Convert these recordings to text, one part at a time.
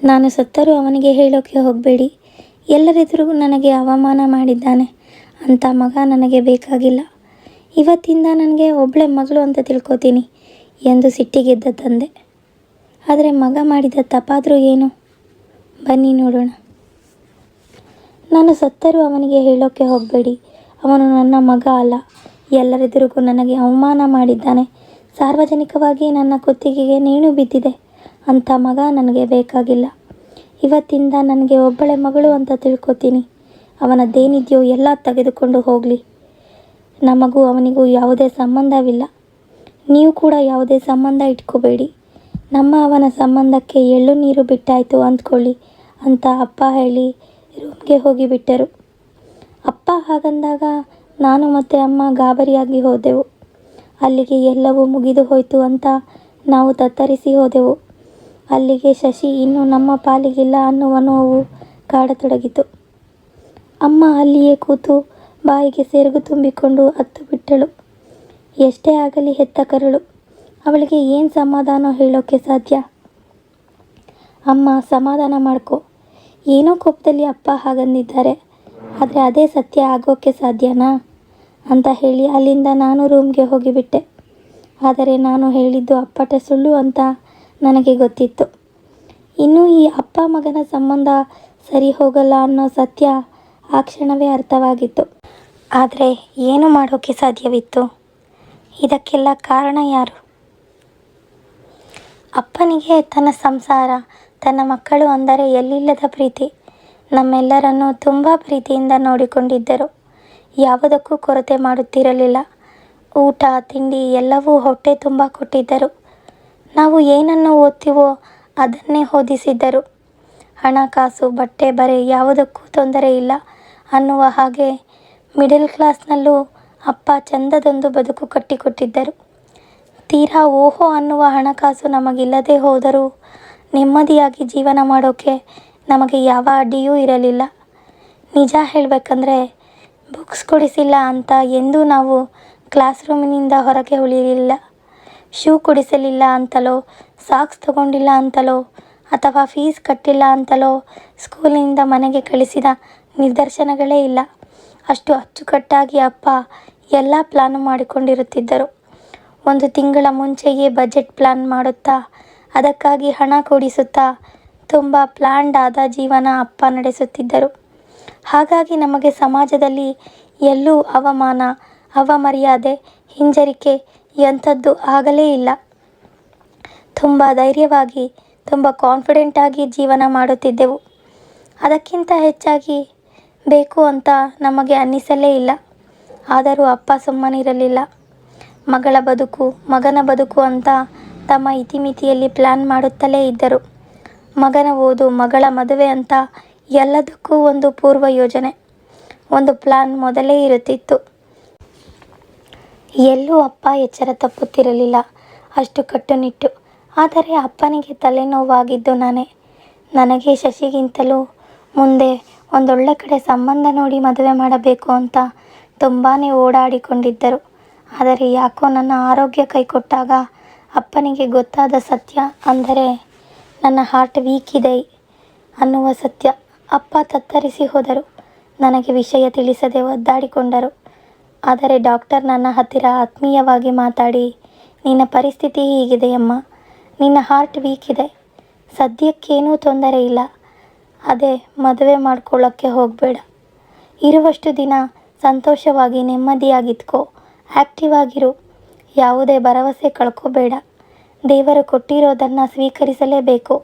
ನಾನು ಸತ್ತರೂ ಅವನಿಗೆ ಹೇಳೋಕ್ಕೆ ಹೋಗಬೇಡಿ. ಎಲ್ಲರೆದುರಿಗೂ ನನಗೆ ಅವಮಾನ ಮಾಡಿದ್ದಾನೆ ಅಂತ ಮಗ ನನಗೆ ಬೇಕಾಗಿಲ್ಲ. ಇವತ್ತಿಂದ ನನಗೆ ಒಬ್ಬಳೆ ಮಗಳು ಅಂತ ತಿಳ್ಕೊತೀನಿ ಎಂದು ಸಿಟ್ಟಿಗೆದ್ದ ತಂದೆ. ಆದರೆ ಮಗ ಮಾಡಿದ ತಪ್ಪಾದರೂ ಏನು? ಬನ್ನಿ ನೋಡೋಣ. ನಾನು ಸತ್ತರೂ ಅವನಿಗೆ ಹೇಳೋಕ್ಕೆ ಹೋಗಬೇಡಿ. ಅವನು ನನ್ನ ಮಗ ಅಲ್ಲ. ಎಲ್ಲರೆದುರಿಗೂ ನನಗೆ ಅವಮಾನ ಮಾಡಿದ್ದಾನೆ. ಸಾರ್ವಜನಿಕವಾಗಿ ನನ್ನ ಕುತ್ತಿಗೆಗೆ ನೇಣು ಬಿದ್ದಿದೆ ಅಂಥ ಮಗ ನನಗೆ ಬೇಕಾಗಿಲ್ಲ. ಇವತ್ತಿಂದ ನನಗೆ ಒಬ್ಬಳೆ ಮಗಳು ಅಂತ ತಿಳ್ಕೊತೀನಿ. ಅವನದ್ದೇನಿದೆಯೋ ಎಲ್ಲ ತೆಗೆದುಕೊಂಡು ಹೋಗಲಿ. ನಮಗೂ ಅವನಿಗೂ ಯಾವುದೇ ಸಂಬಂಧವಿಲ್ಲ. ನೀವು ಕೂಡ ಯಾವುದೇ ಸಂಬಂಧ ಇಟ್ಕೋಬೇಡಿ. ಅವನ ಸಂಬಂಧಕ್ಕೆ ಎಳ್ಳು ನೀರು ಬಿಟ್ಟಾಯಿತು ಅಂದ್ಕೊಳ್ಳಿ ಅಂತ ಅಪ್ಪ ಹೇಳಿ ರೂಮ್ಗೆ ಹೋಗಿಬಿಟ್ಟರು. ಅಪ್ಪ ಹಾಗಂದಾಗ ನಾನು ಮತ್ತು ಅಮ್ಮ ಗಾಬರಿಯಾಗಿ ಹೋದೆವು. ಅಲ್ಲಿಗೆ ಎಲ್ಲವೂ ಮುಗಿದು ಹೋಯಿತು ಅಂತ ನಾವು ತತ್ತರಿಸಿ ಹೋದೆವು. ಅಲ್ಲಿಗೆ ಶಶಿ ಇನ್ನೂ ನಮ್ಮ ಪಾಲಿಗಿಲ್ಲ ಅನ್ನುವ ನೋವು ಕಾಡತೊಡಗಿತು. ಅಮ್ಮ ಅಲ್ಲಿಯೇ ಕೂತು ಬಾಯಿಗೆ ಸೆರಗು ತುಂಬಿಕೊಂಡು ಅತ್ತು ಬಿಟ್ಟಳು. ಎಷ್ಟೇ ಆಗಲಿ ಹೆತ್ತ ಕರಳು, ಅವಳಿಗೆ ಏನು ಸಮಾಧಾನ ಹೇಳೋಕ್ಕೆ ಸಾಧ್ಯ? ಅಮ್ಮ ಸಮಾಧಾನ ಮಾಡ್ಕೊ. ಏನೋ ಕೋಪದಲ್ಲಿ ಅಪ್ಪ ಹಾಗಂದಿದ್ದಾರೆ, ಆದರೆ ಅದೇ ಸತ್ಯ ಆಗೋಕ್ಕೆ ಸಾಧ್ಯನಾ ಅಂತ ಹೇಳಿ ಅಲ್ಲಿಂದ ನಾನು ರೂಮ್ಗೆ ಹೋಗಿಬಿಟ್ಟೆ. ಆದರೆ ನಾನು ಹೇಳಿದ್ದು ಅಪ್ಪಟ ಸುಳ್ಳು ಅಂತ ನನಗೆ ಗೊತ್ತಿತ್ತು. ಇನ್ನೂ ಈ ಅಪ್ಪ ಮಗನ ಸಂಬಂಧ ಸರಿ ಹೋಗಲ್ಲ ಅನ್ನೋ ಸತ್ಯ ಆ ಕ್ಷಣವೇ ಅರ್ಥವಾಗಿತ್ತು. ಆದರೆ ಏನು ಮಾಡೋಕ್ಕೆ ಸಾಧ್ಯವಿತ್ತು? ಇದಕ್ಕೆಲ್ಲ ಕಾರಣ ಯಾರು? ಅಪ್ಪನಿಗೆ ತನ್ನ ಸಂಸಾರ, ತನ್ನ ಮಕ್ಕಳು ಅಂದರೆ ಎಲ್ಲಿಲ್ಲದ ಪ್ರೀತಿ. ನಮ್ಮೆಲ್ಲರನ್ನೂ ತುಂಬ ಪ್ರೀತಿಯಿಂದ ನೋಡಿಕೊಂಡಿದ್ದರು. ಯಾವುದಕ್ಕೂ ಕೊರತೆ ಮಾಡುತ್ತಿರಲಿಲ್ಲ. ಊಟ ತಿಂಡಿ ಎಲ್ಲವೂ ಹೊಟ್ಟೆ ತುಂಬ ಕೊಟ್ಟಿದ್ದರು. ನಾವು ಏನನ್ನು ಓದ್ತೀವೋ ಅದನ್ನೇ ಓದಿಸಿದ್ದರು. ಹಣಕಾಸು ಬಟ್ಟೆ ಬರೆ ಯಾವುದಕ್ಕೂ ತೊಂದರೆ ಇಲ್ಲ ಅನ್ನುವ ಹಾಗೆ ಮಿಡಲ್ ಕ್ಲಾಸ್ನಲ್ಲೂ ಅಪ್ಪ ಚಂದದೊಂದು ಬದುಕು ಕಟ್ಟಿಕೊಟ್ಟಿದ್ದರು. ತೀರಾ ಓಹೋ ಅನ್ನುವ ಹಣಕಾಸು ನಮಗಿಲ್ಲದೆ ಹೋದರೂ ನೆಮ್ಮದಿಯಾಗಿ ಜೀವನ ಮಾಡೋಕ್ಕೆ ನಮಗೆ ಯಾವ ಅಡ್ಡಿಯೂ ಇರಲಿಲ್ಲ. ನಿಜ ಹೇಳಬೇಕಂದ್ರೆ ಬುಕ್ಸ್ ಕೊಡಿಸಿಲ್ಲ ಅಂತ ಎಂದೂ ನಾವು ಕ್ಲಾಸ್ ರೂಮಿನಿಂದ ಹೊರಗೆ ಉಳಿಯಲಿಲ್ಲ. ಶೂ ಕೊಡಿಸಲಿಲ್ಲ ಅಂತಲೋ, ಸಾಕ್ಸ್ ತಗೊಂಡಿಲ್ಲ ಅಂತಲೋ ಅಥವಾ ಫೀಸ್ ಕಟ್ಟಿಲ್ಲ ಅಂತಲೋ ಸ್ಕೂಲಿನಿಂದ ಮನೆಗೆ ಕಳಿಸಿದ ನಿದರ್ಶನಗಳೇ ಇಲ್ಲ. ಅಷ್ಟು ಅಚ್ಚುಕಟ್ಟಾಗಿ ಅಪ್ಪ ಎಲ್ಲ ಪ್ಲಾನು ಮಾಡಿಕೊಂಡಿರುತ್ತಿದ್ದರು. ಒಂದು ತಿಂಗಳ ಮುಂಚೆಯೇ ಬಜೆಟ್ ಪ್ಲಾನ್ ಮಾಡುತ್ತಾ, ಅದಕ್ಕಾಗಿ ಹಣ ಕೂಡಿಸುತ್ತಾ ತುಂಬ ಪ್ಲ್ಯಾಂಡ್ ಆದ ಜೀವನ ಅಪ್ಪ ನಡೆಸುತ್ತಿದ್ದರು. ಹಾಗಾಗಿ ನಮಗೆ ಸಮಾಜದಲ್ಲಿ ಎಲ್ಲೂ ಅವಮಾನ, ಅವಮರ್ಯಾದೆ, ಹಿಂಜರಿಕೆ ಎಂಥದ್ದು ಆಗಲೇ ಇಲ್ಲ. ತುಂಬ ಧೈರ್ಯವಾಗಿ, ತುಂಬ ಕಾನ್ಫಿಡೆಂಟಾಗಿ ಜೀವನ ಮಾಡುತ್ತಿದ್ದೆವು. ಅದಕ್ಕಿಂತ ಹೆಚ್ಚಾಗಿ ಬೇಕು ಅಂತ ನಮಗೆ ಅನ್ನಿಸಲೇ ಇಲ್ಲ. ಆದರೂ ಅಪ್ಪ ಸುಮ್ಮನಿರಲಿಲ್ಲ. ಮಗಳ ಬದುಕು, ಮಗನ ಬದುಕು ಅಂತ ತಮ್ಮ ಇತಿಮಿತಿಯಲ್ಲಿ ಪ್ಲ್ಯಾನ್ ಮಾಡುತ್ತಲೇ ಇದ್ದರು. ಮಗನ ಓದು, ಮಗಳ ಮದುವೆ ಅಂತ ಎಲ್ಲದಕ್ಕೂ ಒಂದು ಪೂರ್ವ ಯೋಜನೆ, ಒಂದು ಪ್ಲ್ಯಾನ್ ಮೊದಲೇ ಇರುತ್ತಿತ್ತು. ಎಲ್ಲೂ ಅಪ್ಪ ಎಚ್ಚರ ತಪ್ಪುತ್ತಿರಲಿಲ್ಲ. ಅಷ್ಟು ಕಟ್ಟುನಿಟ್ಟು. ಆದರೆ ಅಪ್ಪನಿಗೆ ತಲೆನೋವಾಗಿದ್ದು ನಾನೇ. ನನಗೆ ಶಶಿಗಿಂತಲೂ ಮುಂದೆ ಒಂದೊಳ್ಳೆ ಕಡೆ ಸಂಬಂಧ ನೋಡಿ ಮದುವೆ ಮಾಡಬೇಕು ಅಂತ ತುಂಬಾ ಓಡಾಡಿಕೊಂಡಿದ್ದರು. ಆದರೆ ಯಾಕೋ ನನ್ನ ಆರೋಗ್ಯ ಕೈಕೊಟ್ಟಾಗ ಅಪ್ಪನಿಗೆ ಗೊತ್ತಾದ ಸತ್ಯ ಅಂದರೆ ನನ್ನ ಹಾರ್ಟ್ ವೀಕ್ ಇದೆ ಅನ್ನುವ ಸತ್ಯ. ಅಪ್ಪ ತತ್ತರಿಸಿ ಹೋದರು. ನನಗೆ ವಿಷಯ ತಿಳಿಸದೆ ಒದ್ದಾಡಿಕೊಂಡರು. ಆದರೆ ಡಾಕ್ಟರ್ ನನ್ನ ಹತ್ತಿರ ಆತ್ಮೀಯವಾಗಿ ಮಾತಾಡಿ, ನಿನ್ನ ಪರಿಸ್ಥಿತಿ ಹೀಗಿದೆಯಮ್ಮ, ನಿನ್ನ ಹಾರ್ಟ್ ವೀಕ್ ಇದೆ, ಸದ್ಯಕ್ಕೇನೂ ತೊಂದರೆ ಇಲ್ಲ, ಅದೇ ಮದುವೆ ಮಾಡ್ಕೊಳ್ಳೋಕ್ಕೆ ಹೋಗಬೇಡ, ಇರುವಷ್ಟು ದಿನ ಸಂತೋಷವಾಗಿ ನೆಮ್ಮದಿಯಾಗಿದ್ಕೋ, ಆ್ಯಕ್ಟಿವ್ ಆಗಿರು, ಯಾವುದೇ ಭರವಸೆ ಕಳ್ಕೋಬೇಡ, ದೇವರು ಕೊಟ್ಟಿರೋದನ್ನು ಸ್ವೀಕರಿಸಲೇಬೇಕು,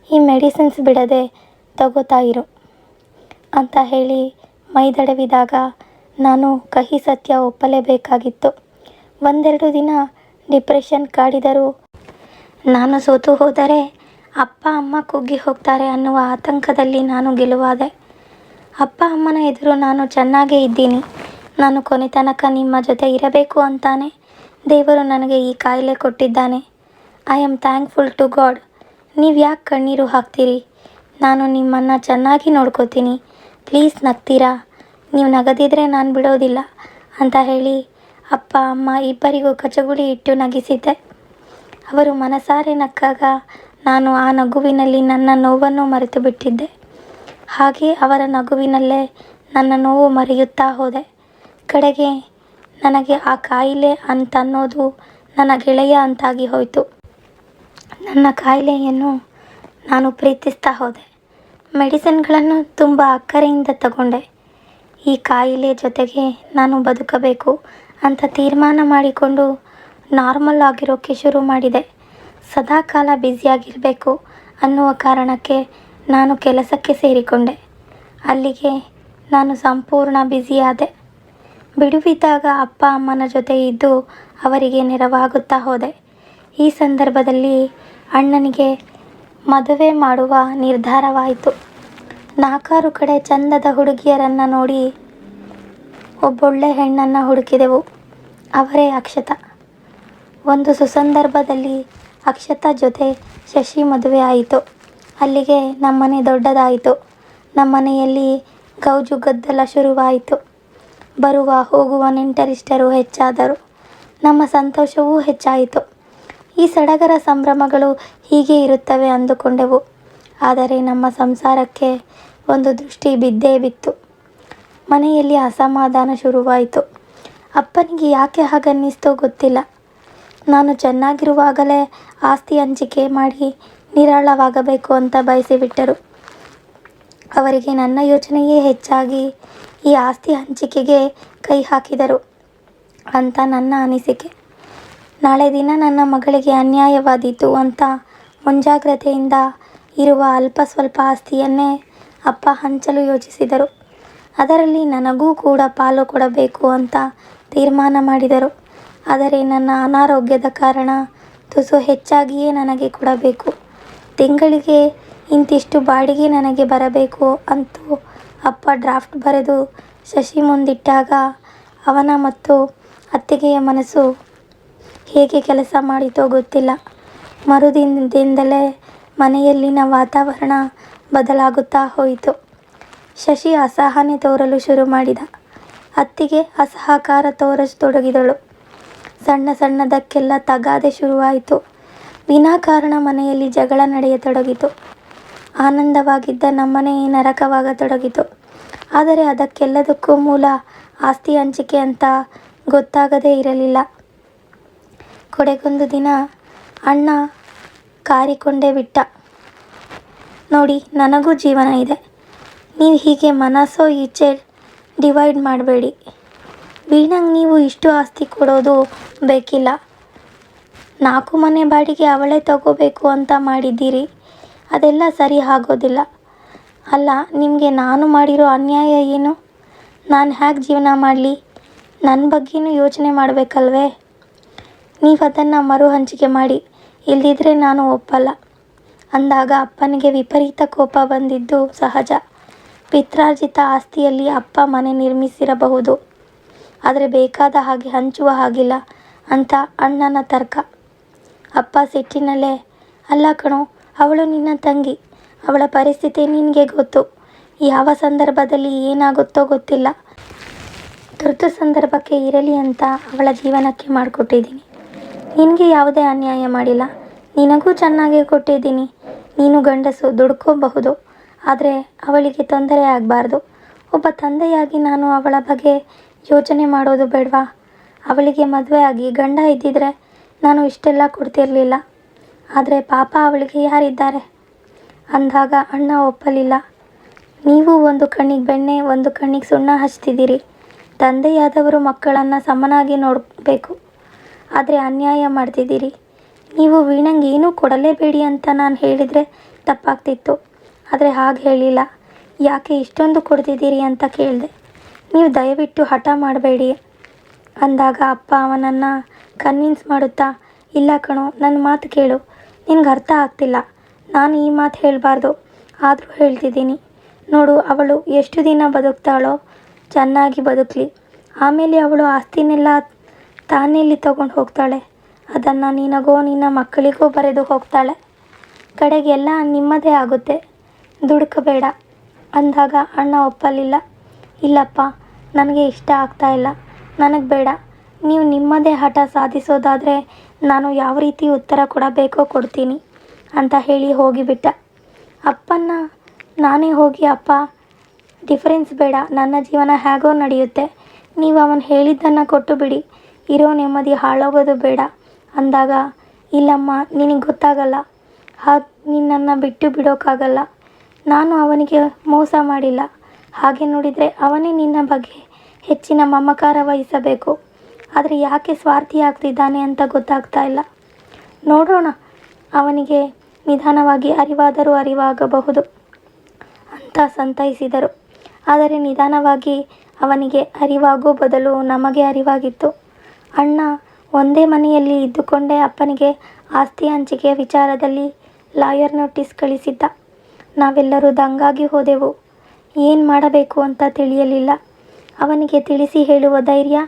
ಈ ಮೆಡಿಸಿನ್ಸ್ ಬಿಡದೆ ತಗೋತಾ ಇರು ಅಂತ ಹೇಳಿ ಮೈದಡವಿದಾಗ ನಾನು ಕಹಿ ಸತ್ಯ ಒಪ್ಪಲೇಬೇಕಾಗಿತ್ತು. ಒಂದೆರಡು ದಿನ ಡಿಪ್ರೆಷನ್ ಕಾಡಿದರೂ ನಾನು ಸೋತು ಹೋದರೆ ಅಪ್ಪ ಅಮ್ಮ ಕುಗ್ಗಿ ಹೋಗ್ತಾರೆ ಅನ್ನುವ ಆತಂಕದಲ್ಲಿ ನಾನು ಗೆಲುವಾದೆ. ಅಪ್ಪ ಅಮ್ಮನ ಎದುರು ನಾನು ಚೆನ್ನಾಗೇ ಇದ್ದೀನಿ, ನಾನು ಕೊನೆ ತನಕ ನಿಮ್ಮ ಜೊತೆ ಇರಬೇಕು ಅಂತಾನೆ ದೇವರು ನನಗೆ ಈ ಕಾಯಿಲೆ ಕೊಟ್ಟಿದ್ದಾನೆ. I am thankful to God. ನೀವು ಯಾಕೆ ಕಣ್ಣೀರು ಹಾಕ್ತೀರಿ? ನಾನು ನಿಮ್ಮನ್ನು ಚೆನ್ನಾಗಿ ನೋಡ್ಕೋತೀನಿ, ಪ್ಲೀಸ್ ನಗ್ತೀರಾ? ನೀವು ನಗದಿದ್ರೆ ನಾನು ಬಿಡೋದಿಲ್ಲ ಅಂತ ಹೇಳಿ ಅಪ್ಪ ಅಮ್ಮ ಇಬ್ಬರಿಗೂ ಕಚಗುಳಿ ಇಟ್ಟು ನಗಿಸಿದ್ದೆ. ಅವರು ಮನಸಾರೆ ನಕ್ಕಾಗ ನಾನು ಆ ನಗುವಿನಲ್ಲಿ ನನ್ನ ನೋವನ್ನು ಮರೆತು ಬಿಟ್ಟಿದ್ದೆ. ಹಾಗೆ ಅವರ ನಗುವಿನಲ್ಲೇ ನನ್ನ ನೋವು ಮರೆಯುತ್ತಾ ಹೋದೆ. ಕಡೆಗೆ ನನಗೆ ಆ ಕಾಯಿಲೆ ಅಂತನ್ನೋದು ನನ್ನ ಗೆಳೆಯ ಅಂತಾಗಿ ಹೋಯಿತು. ನನ್ನ ಕಾಯಿಲೆಯನ್ನು ನಾನು ಪ್ರೀತಿಸ್ತಾ ಹೋದೆ. ಮೆಡಿಸಿನ್ಗಳನ್ನು ತುಂಬ ಅಕ್ಕರೆಯಿಂದ ತಗೊಂಡೆ. ಈ ಕಾಯಿಲೆ ಜೊತೆಗೆ ನಾನು ಬದುಕಬೇಕು ಅಂತ ತೀರ್ಮಾನ ಮಾಡಿಕೊಂಡು ನಾರ್ಮಲ್ ಆಗಿರೋಕ್ಕೆ ಶುರು ಮಾಡಿದೆ. ಸದಾಕಾಲ ಬ್ಯುಸಿಯಾಗಿರಬೇಕು ಅನ್ನುವ ಕಾರಣಕ್ಕೆ ನಾನು ಕೆಲಸಕ್ಕೆ ಸೇರಿಕೊಂಡೆ. ಅಲ್ಲಿಗೆ ನಾನು ಸಂಪೂರ್ಣ ಬ್ಯುಸಿಯಾದೆ. ಬಿಡುವಿದ್ದಾಗ ಅಪ್ಪ ಅಮ್ಮನ ಜೊತೆ ಇದ್ದು ಅವರಿಗೆ ನೆರವಾಗುತ್ತಾ ಹೋದೆ. ಈ ಸಂದರ್ಭದಲ್ಲಿ ಅಣ್ಣನಿಗೆ ಮದುವೆ ಮಾಡುವ ನಿರ್ಧಾರವಾಯಿತು. 4 ಕಡೆ ಚಂದದ ಹುಡುಗಿಯರನ್ನು ನೋಡಿ ಒಬ್ಬೊಳ್ಳೆ ಹೆಣ್ಣನ್ನು ಹುಡುಕಿದೆವು. ಅವರೇ ಅಕ್ಷತಾ. ಒಂದು ಸುಸಂದರ್ಭದಲ್ಲಿ ಅಕ್ಷತಾ ಜೊತೆ ಶಶಿ ಮದುವೆ ಆಯಿತು. ಅಲ್ಲಿಗೆ ನಮ್ಮನೆ ದೊಡ್ಡದಾಯಿತು. ನಮ್ಮನೆಯಲ್ಲಿ ಗೌಜು ಗದ್ದಲ ಶುರುವಾಯಿತು. ಬರುವ ಹೋಗುವ ನೆಂಟರಿಷ್ಟರು ಹೆಚ್ಚಾದರು. ನಮ್ಮ ಸಂತೋಷವೂ ಹೆಚ್ಚಾಯಿತು. ಈ ಸಡಗರ ಸಂಭ್ರಮಗಳು ಹೀಗೆ ಇರುತ್ತವೆ ಅಂದುಕೊಂಡೆವು. ಆದರೆ ನಮ್ಮ ಸಂಸಾರಕ್ಕೆ ಒಂದು ದೃಷ್ಟಿ ಬಿದ್ದೇ ಬಿತ್ತು. ಮನೆಯಲ್ಲಿ ಅಸಮಾಧಾನ ಶುರುವಾಯಿತು. ಅಪ್ಪನಿಗೆ ಯಾಕೆ ಹಾಗನ್ನಿಸ್ತೋ ಗೊತ್ತಿಲ್ಲ. ನಾನು ಚೆನ್ನಾಗಿರುವಾಗಲೇ ಆಸ್ತಿ ಹಂಚಿಕೆ ಮಾಡಿ ನಿರಾಳವಾಗಬೇಕು ಅಂತ ಬಯಸಿಬಿಟ್ಟರು. ಅವರಿಗೆ ನನ್ನ ಯೋಚನೆಯೇ ಹೆಚ್ಚಾಗಿ ಈ ಆಸ್ತಿ ಹಂಚಿಕೆಗೆ ಕೈ ಹಾಕಿದರು ಅಂತ ನನ್ನ ಅನಿಸಿಕೆ. ನಾಳೆ ದಿನ ನನ್ನ ಮಗಳಿಗೆ ಅನ್ಯಾಯವಾದೀತು ಅಂತ ಮುಂಜಾಗ್ರತೆಯಿಂದ ಇರುವ ಅಲ್ಪ ಸ್ವಲ್ಪ ಆಸ್ತಿಯನ್ನೇ ಅಪ್ಪ ಹಂಚಲು ಯೋಚಿಸಿದರು. ಅದರಲ್ಲಿ ನನಗೂ ಕೂಡ ಪಾಲು ಕೊಡಬೇಕು ಅಂತ ತೀರ್ಮಾನ ಮಾಡಿದರು. ಆದರೆ ನನ್ನ ಅನಾರೋಗ್ಯದ ಕಾರಣ ತುಸು ಹೆಚ್ಚಾಗಿಯೇ ನನಗೆ ಕೊಡಬೇಕು. ತಿಂಗಳಿಗೆ ಇಂತಿಷ್ಟು ಬಾಡಿಗೆ ನನಗೆ ಬರಬೇಕು ಅಂತೂ ಅಪ್ಪ ಡ್ರಾಫ್ಟ್ ಬರೆದು ಶಶಿ ಮುಂದಿಟ್ಟಾಗ ಅವನ ಮತ್ತು ಅತ್ತಿಗೆಯ ಮನಸ್ಸು ಹೇಗೆ ಕೆಲಸ ಮಾಡಿತೋ ಗೊತ್ತಿಲ್ಲ. ಮರುದಿನದಿಂದಲೇ ಮನೆಯಲ್ಲಿನ ವಾತಾವರಣ ಬದಲಾಗುತ್ತಾ ಹೋಯಿತು. ಶಶಿ ಅಸಹನೆ ತೋರಲು ಶುರು ಮಾಡಿದ. ಅತ್ತಿಗೆ ಅಸಹಕಾರ ತೋರತೊಡಗಿದಳು. ಸಣ್ಣ ಸಣ್ಣದಕ್ಕೆಲ್ಲ ತಗಾದೆ ಶುರುವಾಯಿತು. ವಿನಾಕಾರಣ ಮನೆಯಲ್ಲಿ ಜಗಳ ನಡೆಯತೊಡಗಿತು. ಆನಂದವಾಗಿದ್ದ ನಮ್ಮನೆ ನರಕವಾಗತೊಡಗಿತು. ಆದರೆ ಅದಕ್ಕೆಲ್ಲದಕ್ಕೂ ಮೂಲ ಆಸ್ತಿ ಹಂಚಿಕೆ ಅಂತ ಗೊತ್ತಾಗದೇ ಇರಲಿಲ್ಲ. ಕೊನೆಗೊಂದು ದಿನ ಅಣ್ಣ ಕಾರಿಕೊಂಡೇ ಬಿಟ್ಟ. ನೋಡಿ, ನನಗೂ ಜೀವನ ಇದೆ. ನೀವು ಹೀಗೆ ಮನಸ್ಸೋ ಈಚೆ ಡಿವೈಡ್ ಮಾಡಬೇಡಿ. ವೀಣಂಗೆ ನೀವು ಇಷ್ಟು ಆಸ್ತಿ ಕೊಡೋದು ಬೇಕಿಲ್ಲ. 4 ಮನೆ ಬಾಡಿಗೆ ಅವಳೇ ತಗೋಬೇಕು ಅಂತ ಮಾಡಿದ್ದೀರಿ. ಅದೆಲ್ಲ ಸರಿ ಆಗೋದಿಲ್ಲ. ಅಲ್ಲ, ನಿಮಗೆ ನಾನು ಮಾಡಿರೋ ಅನ್ಯಾಯ ಏನು? ನಾನು ಹೇಗೆ ಜೀವನ ಮಾಡಲಿ? ನನ್ನ ಬಗ್ಗೆನೂ ಯೋಚನೆ ಮಾಡಬೇಕಲ್ವೇ? ನೀವು ಅದನ್ನು ಮರು ಹಂಚಿಕೆ ಮಾಡಿ, ಇಲ್ಲದಿದ್ದರೆ ನಾನು ಒಪ್ಪಲ್ಲ ಅಂದಾಗ ಅಪ್ಪನಿಗೆ ವಿಪರೀತ ಕೋಪ ಬಂದಿದ್ದು ಸಹಜ. ಪಿತ್ರಾರ್ಜಿತ ಆಸ್ತಿಯಲ್ಲಿ ಅಪ್ಪ ಮನೆ ನಿರ್ಮಿಸಿರಬಹುದು, ಆದರೆ ಬೇಕಾದ ಹಾಗೆ ಹಂಚುವ ಹಾಗಿಲ್ಲ ಅಂತ ಅಣ್ಣನ ತರ್ಕ. ಅಪ್ಪ ಸಿಟ್ಟಿನಲ್ಲೇ, ಅಲ್ಲ ಕಣೋ, ಅವಳು ನಿನ್ನ ತಂಗಿ. ಅವಳ ಪರಿಸ್ಥಿತಿ ನಿನಗೆ ಗೊತ್ತು. ಯಾವ ಸಂದರ್ಭದಲ್ಲಿ ಏನಾಗುತ್ತೋ ಗೊತ್ತಿಲ್ಲ. ತುರ್ತು ಸಂದರ್ಭಕ್ಕೆ ಇರಲಿ ಅಂತ ಅವಳ ಜೀವನಕ್ಕೆ ಮಾಡಿಕೊಟ್ಟಿದ್ದೀನಿ. ನಿನಗೆ ಯಾವುದೇ ಅನ್ಯಾಯ ಮಾಡಿಲ್ಲ. ನಿನಗೂ ಚೆನ್ನಾಗೇ ಕೊಟ್ಟಿದ್ದೀನಿ. ನೀನು ಗಂಡಸು, ದುಡ್ಕೋಬಹುದು. ಆದರೆ ಅವಳಿಗೆ ತೊಂದರೆ ಆಗಬಾರ್ದು. ಒಬ್ಬ ತಂದೆಯಾಗಿ ನಾನು ಅವಳ ಬಗ್ಗೆ ಯೋಚನೆ ಮಾಡೋದು ಬೇಡವಾ? ಅವಳಿಗೆ ಮದುವೆ ಆಗಿ ಗಂಡ ಇದ್ದಿದ್ರೆ ನಾನು ಇಷ್ಟೆಲ್ಲ ಕೊಡ್ತಿರಲಿಲ್ಲ. ಆದರೆ ಪಾಪ ಅವಳಿಗೆ ಯಾರಿದ್ದಾರೆ ಅಂದಾಗ ಅಣ್ಣ ಒಪ್ಪಲಿಲ್ಲ. ನೀವು ಒಂದು ಕಣ್ಣಿಗೆ ಬೆಣ್ಣೆ, ಒಂದು ಕಣ್ಣಿಗೆ ಸುಣ್ಣ ಹಚ್ತಿದ್ದೀರಿ. ತಂದೆಯಾದವರು ಮಕ್ಕಳನ್ನು ಸಮನಾಗಿ ನೋಡಬೇಕು. ಆದರೆ ಅನ್ಯಾಯ ಮಾಡ್ತಿದ್ದೀರಿ. ನೀವು ವೀಣಂಗೆ ಏನೂ ಕೊಡಲೇಬೇಡಿ ಅಂತ ನಾನು ಹೇಳಿದರೆ ತಪ್ಪಾಗ್ತಿತ್ತು. ಆದರೆ ಹಾಗೆ ಹೇಳಿಲ್ಲ. ಯಾಕೆ ಇಷ್ಟೊಂದು ಕೊಡ್ತಿದ್ದೀರಿ ಅಂತ ಕೇಳಿದೆ. ನೀವು ದಯವಿಟ್ಟು ಹಠ ಮಾಡಬೇಡಿ ಅಂದಾಗ ಅಪ್ಪ ಅವನನ್ನು ಕನ್ವಿನ್ಸ್ ಮಾಡುತ್ತಾ, ಇಲ್ಲ ಕಣೋ, ನನ್ನ ಮಾತು ಕೇಳು. ನಿನಗೆ ಅರ್ಥ ಆಗ್ತಿಲ್ಲ. ನಾನು ಈ ಮಾತು ಹೇಳಬಾರ್ದು, ಆದರೂ ಹೇಳ್ತಿದ್ದೀನಿ. ನೋಡು, ಅವಳು ಎಷ್ಟು ದಿನ ಬದುಕ್ತಾಳೋ ಚೆನ್ನಾಗಿ ಬದುಕಲಿ. ಆಮೇಲೆ ಅವಳು ಆಸ್ತಿನೆಲ್ಲ ತಾನೆಲ್ಲಿ ತಗೊಂಡು ಹೋಗ್ತಾಳೆ? ಅದನ್ನು ನಿನಗೋ ನಿನ್ನ ಮಕ್ಕಳಿಗೋ ಬರೆದು ಹೋಗ್ತಾಳೆ. ಕಡೆಗೆಲ್ಲ ನಿಮ್ಮದೇ ಆಗುತ್ತೆ. ದುಡುಕಬೇಡ ಅಂದಾಗ ಅಣ್ಣ ಒಪ್ಪಲಿಲ್ಲ. ಇಲ್ಲಪ್ಪ, ನನಗೆ ಇಷ್ಟ ಆಗ್ತಾ ಇಲ್ಲ. ನನಗೆ ಬೇಡ. ನೀವು ನಿಮ್ಮದೇ ಹಠ ಸಾಧಿಸೋದಾದರೆ ನಾನು ಯಾವ ರೀತಿ ಉತ್ತರ ಕೊಡಬೇಕೋ ಕೊಡ್ತೀನಿ. ಅಂತ ಹೇಳಿ ಹೋಗಿಬಿಟ್ಟ. ಅಪ್ಪನ್ನ ನಾನೇ ಹೋಗಿ, ಅಪ್ಪ ಡಿಫರೆನ್ಸ್ ಬೇಡ, ನನ್ನ ಜೀವನ ಹೇಗೋ ನಡೆಯುತ್ತೆ, ನೀವು ಅವನು ಹೇಳಿದ್ದನ್ನು ಕೊಟ್ಟು ಬಿಡಿ, ಇರೋ ನೆಮ್ಮದಿ ಹಾಳಾಗೋದು ಬೇಡ ಅಂದಾಗ, ಇಲ್ಲಮ್ಮ ನಿನಗೆ ಗೊತ್ತಾಗಲ್ಲ, ಹಾಗೆ ನಿನ್ನನ್ನು ಬಿಟ್ಟು ಬಿಡೋಕ್ಕಾಗಲ್ಲ, ನಾನು ಅವನಿಗೆ ಮೋಸ ಮಾಡಿಲ್ಲ, ಹಾಗೆ ನೋಡಿದರೆ ಅವನೇ ನಿನ್ನ ಬಗ್ಗೆ ಹೆಚ್ಚಿನ ಮಮಕಾರ ವಹಿಸಬೇಕು, ಆದರೆ ಯಾಕೆ ಸ್ವಾರ್ಥಿ ಆಗ್ತಿದ್ದಾನೆ ಅಂತ ಗೊತ್ತಾಗ್ತಾ ಇಲ್ಲ, ನೋಡೋಣ, ಅವನಿಗೆ ನಿಧಾನವಾಗಿ ಅರಿವಾದರೂ ಅರಿವಾಗಬಹುದು ಅಂತ ಸಂತೈಸಿದರು. ಆದರೆ ನಿಧಾನವಾಗಿ ಅವನಿಗೆ ಅರಿವಾಗೋ ಬದಲು ನಮಗೆ ಅರಿವಾಗಿತ್ತು. ಅಣ್ಣ ಒಂದೇ ಮನೆಯಲ್ಲಿ ಇದ್ದುಕೊಂಡೇ ಅಪ್ಪನಿಗೆ ಆಸ್ತಿ ಹಂಚಿಕೆಯ ವಿಚಾರದಲ್ಲಿ ಲಾಯರ್ ನೋಟಿಸ್ ಕಳಿಸಿದ್ದ. ನಾವೆಲ್ಲರೂ ದಂಗಾಗಿ ಹೋದೆವು. ಏನು ಮಾಡಬೇಕು ಅಂತ ತಿಳಿಯಲಿಲ್ಲ. ಅವನಿಗೆ ತಿಳಿಸಿ ಹೇಳುವ ಧೈರ್ಯ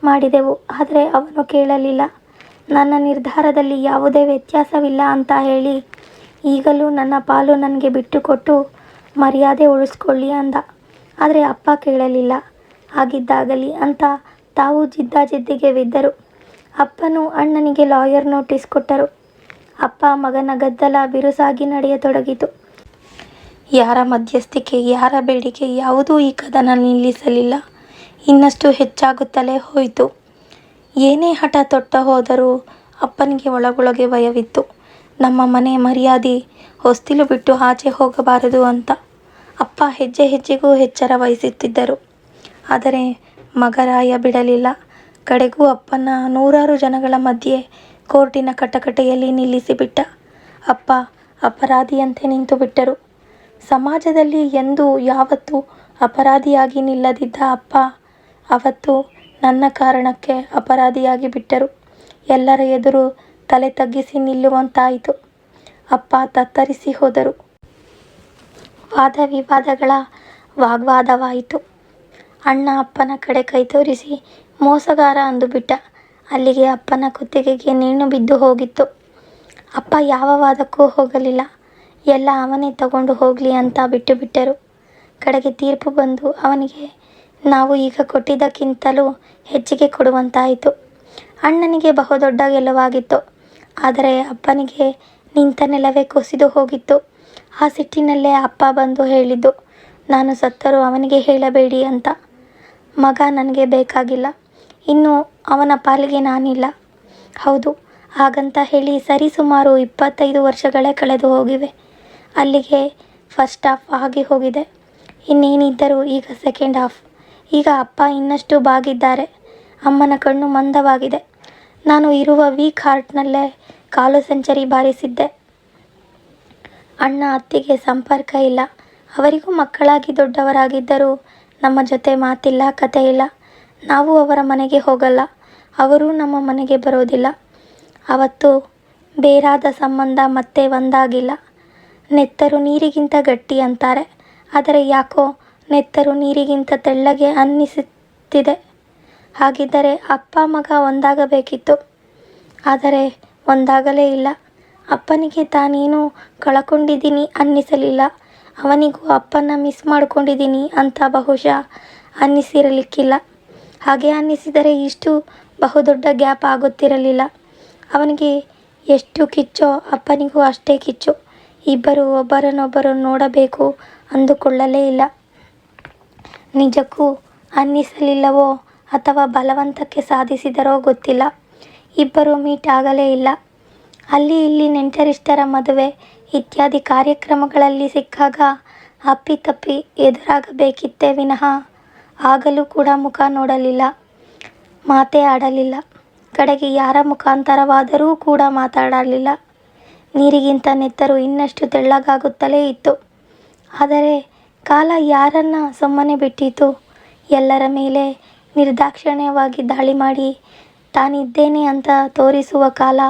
ಮಾಡಿದೆವು, ಆದರೆ ಅವನು ಕೇಳಲಿಲ್ಲ. ನನ್ನ ನಿರ್ಧಾರದಲ್ಲಿ ಯಾವುದೇ ವ್ಯತ್ಯಾಸವಿಲ್ಲ ಅಂತ ಹೇಳಿ, ಈಗಲೂ ನನ್ನ ಪಾಲು ನನಗೆ ಬಿಟ್ಟುಕೊಟ್ಟು ಮರ್ಯಾದೆ ಉಳಿಸ್ಕೊಳ್ಳಿ ಅಂದ. ಆದರೆ ಅಪ್ಪ ಕೇಳಲಿಲ್ಲ. ಆಗಿದ್ದಾಗಲಿ ಅಂತ ತಾವು ಜಿದ್ದಾಜಿದ್ದಿಗೆ ಬಿದ್ದರು. ಅಪ್ಪನು ಅಣ್ಣನಿಗೆ ಲಾಯರ್ ನೋಟಿಸ್ ಕೊಟ್ಟರು. ಅಪ್ಪ ಮಗನ ಗದ್ದಲ ಬಿರುಸಾಗಿ ನಡೆಯತೊಡಗಿತು. ಯಾರ ಮಧ್ಯಸ್ಥಿಕೆ, ಯಾರ ಬೇಡಿಕೆ ಯಾವುದೂ ಈ ಕದನ ನಿಲ್ಲಿಸಲಿಲ್ಲ. ಇನ್ನಷ್ಟು ಹೆಚ್ಚಾಗುತ್ತಲೇ ಹೋಯಿತು. ಏನೇ ಹಠ ತೊಟ್ಟ ಹೋದರೂ ಅಪ್ಪನಿಗೆ ಒಳಗೊಳಗೆ ಭಯವಿತ್ತು. ನಮ್ಮ ಮನೆ ಮರ್ಯಾದೆ ಹೊಸ್ತಿಲು ಬಿಟ್ಟು ಆಚೆ ಹೋಗಬಾರದು ಅಂತ. ಅಪ್ಪ ಹೆಜ್ಜೆ ಹೆಜ್ಜೆಗೂ ಎಚ್ಚರ ವಹಿಸುತ್ತಿದ್ದರು. ಆದರೆ ಮಗರಾಯ ಬಿಡಲಿಲ್ಲ. ಕಡೆಗೂ ಅಪ್ಪನ ನೂರಾರು ಜನಗಳ ಮಧ್ಯೆ ಕೋರ್ಟಿನ ಕಟಕಟೆಯಲ್ಲಿ ನಿಲ್ಲಿಸಿಬಿಟ್ಟ. ಅಪ್ಪ ಅಪರಾಧಿಯಂತೆ ನಿಂತು ಬಿಟ್ಟರು. ಸಮಾಜದಲ್ಲಿ ಎಂದೂ ಯಾವತ್ತೂ ಅಪರಾಧಿಯಾಗಿ ನಿಲ್ಲದಿದ್ದ ಅಪ್ಪ ಅವತ್ತು ನನ್ನ ಕಾರಣಕ್ಕೆ ಅಪರಾಧಿಯಾಗಿ ಬಿಟ್ಟರು. ಎಲ್ಲರ ಎದುರು ತಲೆ ತಗ್ಗಿಸಿ ನಿಲ್ಲುವಂತಾಯಿತು. ಅಪ್ಪ ತತ್ತರಿಸಿ ಹೋದರು. ವಾದ ವಿವಾದಗಳ ವಾಗ್ವಾದವಾಯಿತು. ಅಣ್ಣ ಅಪ್ಪನ ಕಡೆ ಕೈ ತೋರಿಸಿ ಮೋಸಗಾರ ಅಂದುಬಿಟ್ಟ. ಅಲ್ಲಿಗೆ ಅಪ್ಪನ ಕುತ್ತಿಗೆಗೆ ನೇಣು ಬಿದ್ದು ಹೋಗಿತ್ತು. ಅಪ್ಪ ಯಾವ ವಾದಕ್ಕೂ ಹೋಗಲಿಲ್ಲ. ಎಲ್ಲ ಅವನೇ ತಗೊಂಡು ಹೋಗಲಿ ಅಂತ ಬಿಟ್ಟು ಬಿಟ್ಟರು. ಕಡೆಗೆ ತೀರ್ಪು ಬಂದು ಅವನಿಗೆ ನಾವು ಈಗ ಕೊಟ್ಟಿದ್ದಕ್ಕಿಂತಲೂ ಹೆಚ್ಚಿಗೆ ಕೊಡುವಂತಾಯಿತು. ಅಣ್ಣನಿಗೆ ಬಹುದೊಡ್ಡ ಗೆಲುವಾಗಿತ್ತು. ಆದರೆ ಅಪ್ಪನಿಗೆ ನಿಂತ ನೆಲವೇ ಕುಸಿದು ಹೋಗಿತ್ತು. ಆ ಸಿಟ್ಟಿನಲ್ಲೇ ಅಪ್ಪ ಬಂದು ಹೇಳಿದ್ದು, ನಾನು ಸತ್ತರೂ ಅವನಿಗೆ ಹೇಳಬೇಡಿ ಅಂತ. ಮಗ ನನಗೆ ಬೇಕಾಗಿಲ್ಲ, ಇನ್ನು ಅವನ ಪಾಲಿಗೆ ನಾನಿಲ್ಲ. ಹೌದು, ಹಾಗಂತ ಹೇಳಿ ಸರಿಸುಮಾರು 25 ವರ್ಷಗಳೇ ಕಳೆದು ಹೋಗಿವೆ. ಅಲ್ಲಿಗೆ ಫಸ್ಟ್ ಹಾಫ್ ಆಗಿ ಹೋಗಿದೆ. ಇನ್ನೇನಿದ್ದರೂ ಈಗ ಸೆಕೆಂಡ್ ಹಾಫ್. ಈಗ ಅಪ್ಪ ಇನ್ನಷ್ಟು ಬಾಗಿದ್ದಾರೆ. ಅಮ್ಮನ ಕಣ್ಣು ಮಂದವಾಗಿದೆ. ನಾನು ಇರುವ ವೀಕ್ ಹಾರ್ಟ್ನಲ್ಲೇ ಕಾಲು ಸೆಂಚರಿ ಬಾರಿಸಿದ್ದೆ. ಅಣ್ಣ ಅತ್ತಿಗೆ ಸಂಪರ್ಕ ಇಲ್ಲ. ಅವರಿಗೂ ಮಕ್ಕಳಾಗಿ ದೊಡ್ಡವರಾಗಿದ್ದರೂ ನಮ್ಮ ಜೊತೆ ಮಾತಿಲ್ಲ, ಕತೆ ಇಲ್ಲ. ನಾವು ಅವರ ಮನೆಗೆ ಹೋಗಲ್ಲ, ಅವರೂ ನಮ್ಮ ಮನೆಗೆ ಬರೋದಿಲ್ಲ. ಅವತ್ತು ಬೇರಾದ ಸಂಬಂಧ ಮತ್ತೆ ಒಂದಾಗಿಲ್ಲ. ನೆತ್ತರು ನೀರಿಗಿಂತ ಗಟ್ಟಿ ಅಂತಾರೆ, ಆದರೆ ಯಾಕೋ ನೆತ್ತರು ನೀರಿಗಿಂತ ತೆಳ್ಳಗೆ ಅನ್ನಿಸುತ್ತಿದೆ. ಹಾಗಿದ್ದರೆ ಅಪ್ಪ ಮಗ ಒಂದಾಗಬೇಕಿತ್ತು, ಆದರೆ ಒಂದಾಗಲೇ ಇಲ್ಲ. ಅಪ್ಪನಿಗೆ ತಾನೇನು ಕಳ್ಕೊಂಡಿದ್ದೀನಿ ಅನ್ನಿಸಲಿಲ್ಲ. ಅವನಿಗೂ ಅಪ್ಪನ ಮಿಸ್ ಮಾಡ್ಕೊಂಡಿದ್ದೀನಿ ಅಂತ ಬಹುಶಃ ಅನ್ನಿಸಿರಲಿಕ್ಕಿಲ್ಲ. ಹಾಗೆ ಅನ್ನಿಸಿದರೆ ಇಷ್ಟು ಬಹುದೊಡ್ಡ ಗ್ಯಾಪ್ ಆಗುತ್ತಿರಲಿಲ್ಲ. ಅವನಿಗೆ ಎಷ್ಟು ಕಿಚ್ಚೋ ಅಪ್ಪನಿಗೂ ಅಷ್ಟೇ ಕಿಚ್ಚು. ಇಬ್ಬರು ಒಬ್ಬರನ್ನೊಬ್ಬರು ನೋಡಬೇಕು ಅಂದುಕೊಳ್ಳಲೇ ಇಲ್ಲ. ನಿಜಕ್ಕೂ ಅನ್ನಿಸಲಿಲ್ಲವೋ ಅಥವಾ ಬಲವಂತಕ್ಕೆ ಸಾಧಿಸಿದರೋ ಗೊತ್ತಿಲ್ಲ. ಇಬ್ಬರು ಮೀಟ್ ಆಗಲೇ ಇಲ್ಲ. ಅಲ್ಲಿ ಇಲ್ಲಿ ನೆಂಟರಿಷ್ಟರ ಮದುವೆ ಇತ್ಯಾದಿ ಕಾರ್ಯಕ್ರಮಗಳಲ್ಲಿ ಸಿಕ್ಕಾಗ ಅಪ್ಪಿತಪ್ಪಿ ಎದುರಾಗಬೇಕಿತ್ತೇ ವಿನಃ ಆಗಲೂ ಕೂಡ ಮುಖ ನೋಡಲಿಲ್ಲ, ಮಾತೇ ಆಡಲಿಲ್ಲ. ಕಡೆಗೆ ಯಾರ ಮುಖಾಂತರವಾದರೂ ಕೂಡ ಮಾತಾಡಲಿಲ್ಲ. ನೀರಿಗಿಂತ ನೆತ್ತರು ಇನ್ನಷ್ಟು ತೆಳ್ಳಗಾಗುತ್ತಲೇ ಇತ್ತು. ಆದರೆ ಕಾಲ ಯಾರನ್ನ ಸುಮ್ಮನೆ ಬಿಟ್ಟಿತು? ಎಲ್ಲರ ಮೇಲೆ ನಿರ್ದಾಕ್ಷಿಣ್ಯವಾಗಿ ದಾಳಿ ಮಾಡಿ ತಾನಿದ್ದೇನೆ ಅಂತ ತೋರಿಸುವ ಕಾಲ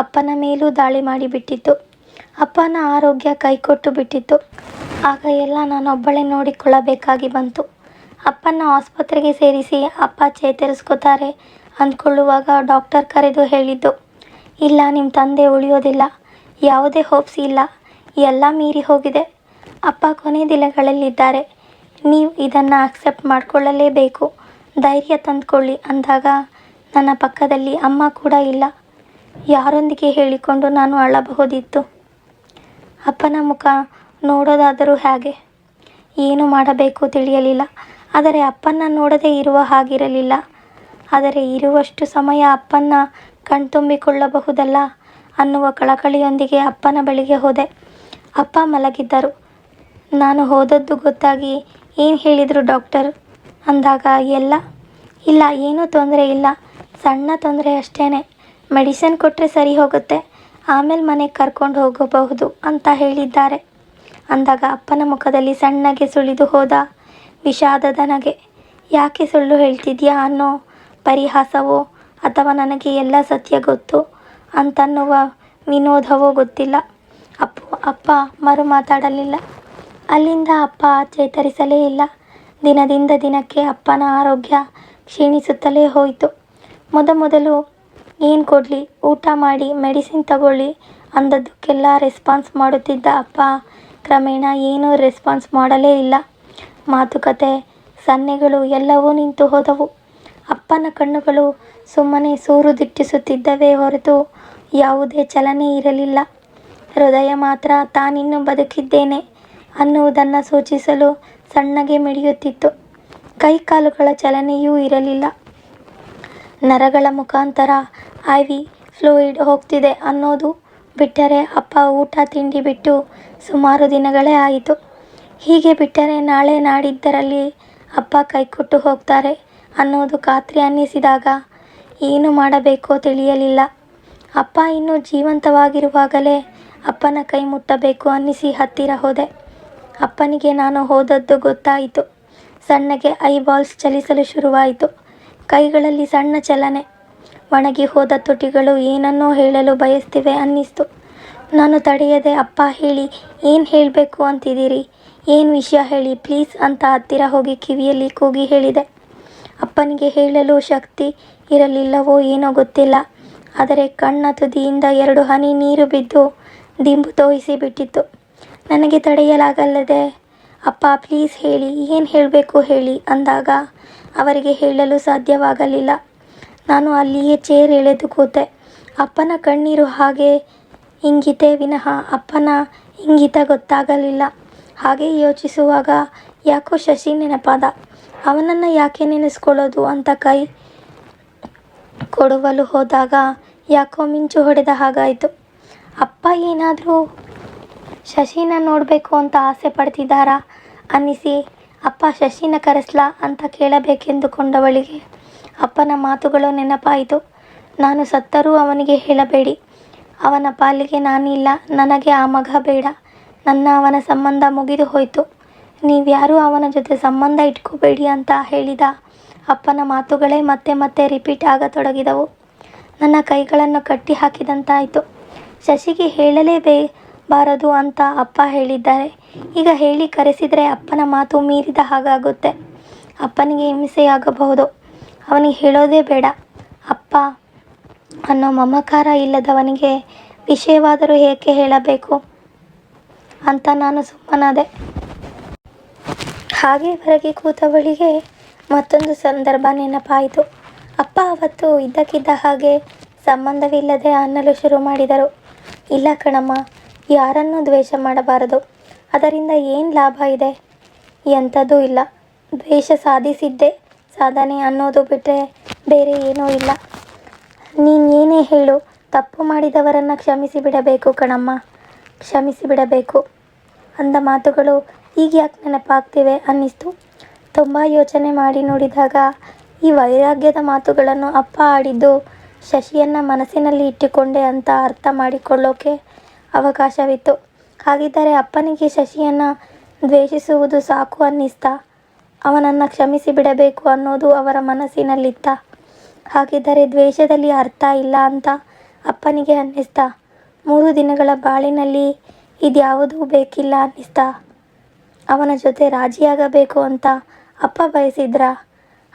ಅಪ್ಪನ ಮೇಲೂ ದಾಳಿ ಮಾಡಿಬಿಟ್ಟಿತ್ತು. ಅಪ್ಪನ ಆರೋಗ್ಯ ಕೈಕೊಟ್ಟು ಬಿಟ್ಟಿತ್ತು. ಆಗ ಎಲ್ಲ ನಾನೊಬ್ಬಳೇ ನೋಡಿಕೊಳ್ಳಬೇಕಾಗಿ ಬಂತು. ಅಪ್ಪನ ಆಸ್ಪತ್ರೆಗೆ ಸೇರಿಸಿ ಅಪ್ಪ ಚೇತರಿಸ್ಕೋತಾರೆ ಅಂದ್ಕೊಳ್ಳುವಾಗ ಡಾಕ್ಟರ್ ಕರೆದು ಹೇಳಿದ್ದು, ಇಲ್ಲ, ನಿಮ್ಮ ತಂದೆ ಉಳಿಯೋದಿಲ್ಲ, ಯಾವುದೇ ಹೋಪ್ಸ್ ಇಲ್ಲ, ಎಲ್ಲ ಮೀರಿ ಹೋಗಿದೆ, ಅಪ್ಪ ಕೊನೆ ದಿನಗಳಲ್ಲಿದ್ದಾರೆ, ನೀವು ಇದನ್ನು ಅಕ್ಸೆಪ್ಟ್ ಮಾಡಿಕೊಳ್ಳಲೇಬೇಕು, ಧೈರ್ಯ ತಂದುಕೊಳ್ಳಿ ಅಂದಾಗ ನನ್ನ ಪಕ್ಕದಲ್ಲಿ ಅಮ್ಮ ಕೂಡ ಇಲ್ಲ. ಯಾರೊಂದಿಗೆ ಹೇಳಿಕೊಂಡು ನಾನು ಅಳಬಹುದಿತ್ತು? ಅಪ್ಪನ ಮುಖ ನೋಡೋದಾದರೂ ಹೇಗೆ? ಏನು ಮಾಡಬೇಕು ತಿಳಿಯಲಿಲ್ಲ. ಆದರೆ ಅಪ್ಪನ್ನ ನೋಡದೇ ಇರುವ ಹಾಗಿರಲಿಲ್ಲ. ಆದರೆ ಇರುವಷ್ಟು ಸಮಯ ಅಪ್ಪನ್ನ ಕಣ್ತುಂಬಿಕೊಳ್ಳಬಹುದಲ್ಲ ಅನ್ನುವ ಕಳಕಳಿಯೊಂದಿಗೆ ಅಪ್ಪನ ಬಳಿಗೆ ಹೋದೆ. ಅಪ್ಪ ಮಲಗಿದ್ದರು. ನಾನು ಹೋದದ್ದು ಗೊತ್ತಾಗಿ ಏನು ಹೇಳಿದರು ಡಾಕ್ಟರ್ ಅಂದಾಗ ಇಲ್ಲ ಏನೂ ತೊಂದರೆ ಇಲ್ಲ, ಸಣ್ಣ ತೊಂದರೆ ಅಷ್ಟೇನೆ, ಮೆಡಿಸಿನ್ ಕೊಟ್ಟರೆ ಸರಿ ಹೋಗುತ್ತೆ, ಆಮೇಲೆ ಮನೆಗೆ ಕರ್ಕೊಂಡು ಹೋಗಬಹುದು ಅಂತ ಹೇಳಿದ್ದಾರೆ ಅಂದಾಗ ಅಪ್ಪನ ಮುಖದಲ್ಲಿ ಸಣ್ಣಗೆ ಸುಳಿದು ಹೋದ ವಿಷಾದದ ನಗೆ. ಯಾಕೆ ಸುಳ್ಳು ಹೇಳ್ತಿದ್ಯಾ ಅನ್ನೋ ಪರಿಹಾಸವೋ ಅಥವಾ ನನಗೆ ಎಲ್ಲ ಸತ್ಯ ಗೊತ್ತು ಅಂತನ್ನುವ ವಿನೋದವೋ ಗೊತ್ತಿಲ್ಲ. ಅಪ್ಪ ಮರು ಮಾತಾಡಲಿಲ್ಲ. ಅಲ್ಲಿಂದ ಅಪ್ಪ ಚೇತರಿಸಲೇ ಇಲ್ಲ. ದಿನದಿಂದ ದಿನಕ್ಕೆ ಅಪ್ಪನ ಆರೋಗ್ಯ ಕ್ಷೀಣಿಸುತ್ತಲೇ ಹೋಯಿತು. ಮೊದಲು ಏನು ಕೊಡಲಿ, ಊಟ ಮಾಡಿ, ಮೆಡಿಸಿನ್ ತಗೊಳ್ಳಿ ಅಂದದ್ದಕ್ಕೆಲ್ಲ ರೆಸ್ಪಾನ್ಸ್ ಮಾಡುತ್ತಿದ್ದ ಅಪ್ಪ ಕ್ರಮೇಣ ಏನೂ ರೆಸ್ಪಾನ್ಸ್ ಮಾಡಲೇ ಇಲ್ಲ. ಮಾತುಕತೆ, ಸನ್ನೆಗಳು ಎಲ್ಲವೂ ನಿಂತು ಹೋದವು. ಅಪ್ಪನ ಕಣ್ಣುಗಳು ಸುಮ್ಮನೆ ಸೂರು ದಿಟ್ಟಿಸುತ್ತಿದ್ದವೇ ಹೊರತು ಯಾವುದೇ ಚಲನೆ ಇರಲಿಲ್ಲ. ಹೃದಯ ಮಾತ್ರ ತಾನಿನ್ನೂ ಬದುಕಿದ್ದೇನೆ ಅನ್ನುವುದನ್ನು ಸೂಚಿಸಲು ಸಣ್ಣಗೆ ಮಿಡಿಯುತ್ತಿತ್ತು. ಕೈಕಾಲುಗಳ ಚಲನೆಯೂ ಇರಲಿಲ್ಲ. ನರಗಳ ಮುಖಾಂತರ IV ಫ್ಲೂಯಿಡ್ ಹೋಗ್ತಿದೆ ಅನ್ನೋದು ಬಿಟ್ಟರೆ ಅಪ್ಪ ಊಟ ತಿಂಡಿ ಬಿಟ್ಟು ಸುಮಾರು ದಿನಗಳೇ ಆಯಿತು. ಹೀಗೆ ಬಿಟ್ಟರೆ ನಾಳೆ ನಾಡಿದ್ದರಲ್ಲಿ ಅಪ್ಪ ಕೈಕೊಟ್ಟು ಹೋಗ್ತಾರೆ ಅನ್ನೋದು ಖಾತ್ರಿ ಅನ್ನಿಸಿದಾಗ ಏನು ಮಾಡಬೇಕೋ ತಿಳಿಯಲಿಲ್ಲ. ಅಪ್ಪ ಇನ್ನೂ ಜೀವಂತವಾಗಿರುವಾಗಲೇ ಅಪ್ಪನ ಕೈ ಮುಟ್ಟಬೇಕು ಅನ್ನಿಸಿ ಹತ್ತಿರ ಹೋದೆ. ಅಪ್ಪನಿಗೆ ನಾನು ಹೋದದ್ದು ಗೊತ್ತಾಯಿತು. ಸಣ್ಣಗೆ ಐಬಾಲ್ಸ್ ಚಲಿಸಲು ಶುರುವಾಯಿತು. ಕೈಗಳಲ್ಲಿ ಸಣ್ಣ ಚಲನೆ. ಒಣಗಿ ಹೋದ ತುಟಿಗಳು ಏನನ್ನೋ ಹೇಳಲು ಬಯಸ್ತಿವೆ ಅನ್ನಿಸ್ತು. ನಾನು ತಡೆಯದೆ ಅಪ್ಪ ಹೇಳಿ, ಏನು ಹೇಳಬೇಕು ಅಂತಿದ್ದೀರಿ, ಏನು ವಿಷಯ ಹೇಳಿ ಪ್ಲೀಸ್ ಅಂತ ಹತ್ತಿರ ಹೋಗಿ ಕಿವಿಯಲ್ಲಿ ಕೂಗಿ ಹೇಳಿದೆ. ಅಪ್ಪನಿಗೆ ಹೇಳಲು ಶಕ್ತಿ ಇರಲಿಲ್ಲವೋ ಏನೋ ಗೊತ್ತಿಲ್ಲ. ಆದರೆ ಕಣ್ಣ ತುದಿಯಿಂದ 2 ಹನಿ ನೀರು ಬಿದ್ದು ದಿಂಬು ತೋಯಿಸಿ ಬಿಟ್ಟಿತ್ತು. ನನಗೆ ತಡೆಯಲಾಗಲ್ಲದೆ ಅಪ್ಪ ಪ್ಲೀಸ್ ಹೇಳಿ, ಏನು ಹೇಳಬೇಕು ಹೇಳಿ ಅಂದಾಗ ಅವರಿಗೆ ಹೇಳಲು ಸಾಧ್ಯವಾಗಲಿಲ್ಲ. ನಾನು ಅಲ್ಲಿಯೇ ಚೇರ್ ಎಳೆದು ಕೂತೆ. ಅಪ್ಪನ ಕಣ್ಣೀರು ಹಾಗೆ ಇಂಗಿತೆ ವಿನಃ ಅಪ್ಪನ ಇಂಗಿತ ಗೊತ್ತಾಗಲಿಲ್ಲ. ಹಾಗೆ ಯೋಚಿಸುವಾಗ ಯಾಕೋ ಶಶಿ ನೆನಪಾದ. ಅವನನ್ನು ಯಾಕೆ ನೆನೆಸ್ಕೊಳ್ಳೋದು ಅಂತ ಕೈ ಕೊಡುವಲು ಹೋದಾಗ ಯಾಕೋ ಮಿಂಚು ಹೊಡೆದ ಹಾಗಾಯಿತು. ಅಪ್ಪ ಏನಾದರೂ ಶಶಿನ ನೋಡಬೇಕು ಅಂತ ಆಸೆ ಪಡ್ತಿದ್ದಾರಾ ಅನ್ನಿಸಿ ಅಪ್ಪ ಶಶಿನ ಕರೆಸ್ಲಾ ಅಂತ ಕೇಳಬೇಕೆಂದುಕೊಂಡವಳಿಗೆ ಅಪ್ಪನ ಮಾತುಗಳು ನೆನಪಾಯಿತು. ನಾನು ಸತ್ತರೂ ಅವನಿಗೆ ಹೇಳಬೇಡಿ, ಅವನ ಪಾಲಿಗೆ ನಾನಿಲ್ಲ, ನನಗೆ ಆ ಮಗ ಬೇಡ, ನನ್ನ ಅವನ ಸಂಬಂಧ ಮುಗಿದು ಹೋಯಿತು, ನೀವ್ಯಾರೂ ಅವನ ಜೊತೆ ಸಂಬಂಧ ಇಟ್ಕೋಬೇಡಿ ಅಂತ ಹೇಳಿದ ಅಪ್ಪನ ಮಾತುಗಳೇ ಮತ್ತೆ ಮತ್ತೆ ರಿಪೀಟ್ ಆಗತೊಡಗಿದವು. ನನ್ನ ಕೈಗಳನ್ನು ಕಟ್ಟಿ ಹಾಕಿದಂತಾಯಿತು. ಶಶಿಗೆ ಹೇಳಲೇಬಾರದು ಅಂತ ಅಪ್ಪ ಹೇಳಿದ್ದಾರೆ. ಈಗ ಹೇಳಿ ಕರೆಸಿದರೆ ಅಪ್ಪನ ಮಾತು ಮೀರಿದ ಹಾಗಾಗುತ್ತೆ. ಅಪ್ಪನಿಗೆ ಹಿಂಸೆಯಾಗಬಹುದು. ಅವನಿಗೆ ಹೇಳೋದೇ ಬೇಡ. ಅಪ್ಪ ಅನ್ನೋ ಮಮಕಾರ ಇಲ್ಲದವನಿಗೆ ವಿಷಯವಾದರೂ ಏಕೆ ಹೇಳಬೇಕು ಅಂತ ನಾನು ಸುಮ್ಮನಾದೆ. ಹಾಗೆ ಹೊರಗೆ ಕೂತವಳಿಗೆ ಮತ್ತೊಂದು ಸಂದರ್ಭ ನೆನಪಾಯಿತು. ಅಪ್ಪ ಅವತ್ತು ಇದ್ದಕ್ಕಿದ್ದ ಹಾಗೆ ಸಂಬಂಧವಿಲ್ಲದೆ ಅನ್ನಲು ಶುರು ಮಾಡಿದರು. ಇಲ್ಲ ಕಣಮ್ಮ, ಯಾರನ್ನೂ ದ್ವೇಷ ಮಾಡಬಾರದು, ಅದರಿಂದ ಏನು ಲಾಭ ಇದೆ? ಎಂಥದ್ದೂ ಇಲ್ಲ. ದ್ವೇಷ ಸಾಧಿಸಿದ್ದೇ ಸಾಧನೆ ಅನ್ನೋದು ಬಿಟ್ಟರೆ ಬೇರೆ ಏನೂ ಇಲ್ಲ. ನೀನೇನೇ ಹೇಳು, ತಪ್ಪು ಮಾಡಿದವರನ್ನು ಕ್ಷಮಿಸಿ ಬಿಡಬೇಕು ಕಣಮ್ಮ, ಕ್ಷಮಿಸಿ ಬಿಡಬೇಕು ಅಂದ ಮಾತುಗಳು ಈಗ ಯಾಕೆ ನೆನಪಾಗ್ತಿವೆ ಅನ್ನಿಸ್ತು. ತುಂಬ ಯೋಚನೆ ಮಾಡಿ ನೋಡಿದಾಗ ಈ ವೈರಾಗ್ಯದ ಮಾತುಗಳನ್ನು ಅಪ್ಪ ಆಡಿದ್ದು ಶಶಿಯನ್ನು ಮನಸ್ಸಿನಲ್ಲಿ ಇಟ್ಟುಕೊಂಡೆ ಅಂತ ಅರ್ಥ ಮಾಡಿಕೊಳ್ಳೋಕೆ ಅವಕಾಶವಿತ್ತು. ಹಾಗಿದ್ದರೆ ಅಪ್ಪನಿಗೆ ಶಶಿಯನ್ನು ದ್ವೇಷಿಸುವುದು ಸಾಕು ಅನ್ನಿಸ್ತಾ? ಅವನನ್ನು ಕ್ಷಮಿಸಿ ಬಿಡಬೇಕು ಅನ್ನೋದು ಅವರ ಮನಸ್ಸಿನಲ್ಲಿತ್ತ? ಹಾಗಿದ್ದರೆ ದ್ವೇಷದಲ್ಲಿ ಅರ್ಥ ಇಲ್ಲ ಅಂತ ಅಪ್ಪನಿಗೆ ಅನ್ನಿಸ್ತಾ? 3 ದಿನಗಳ ಬಾಳಿನಲ್ಲಿ ಇದ್ಯಾವುದೂ ಬೇಕಿಲ್ಲ ಅನ್ನಿಸ್ತಾ? ಅವನ ಜೊತೆ ರಾಜಿಯಾಗಬೇಕು ಅಂತ ಅಪ್ಪ ಬಯಸಿದ್ರಾ?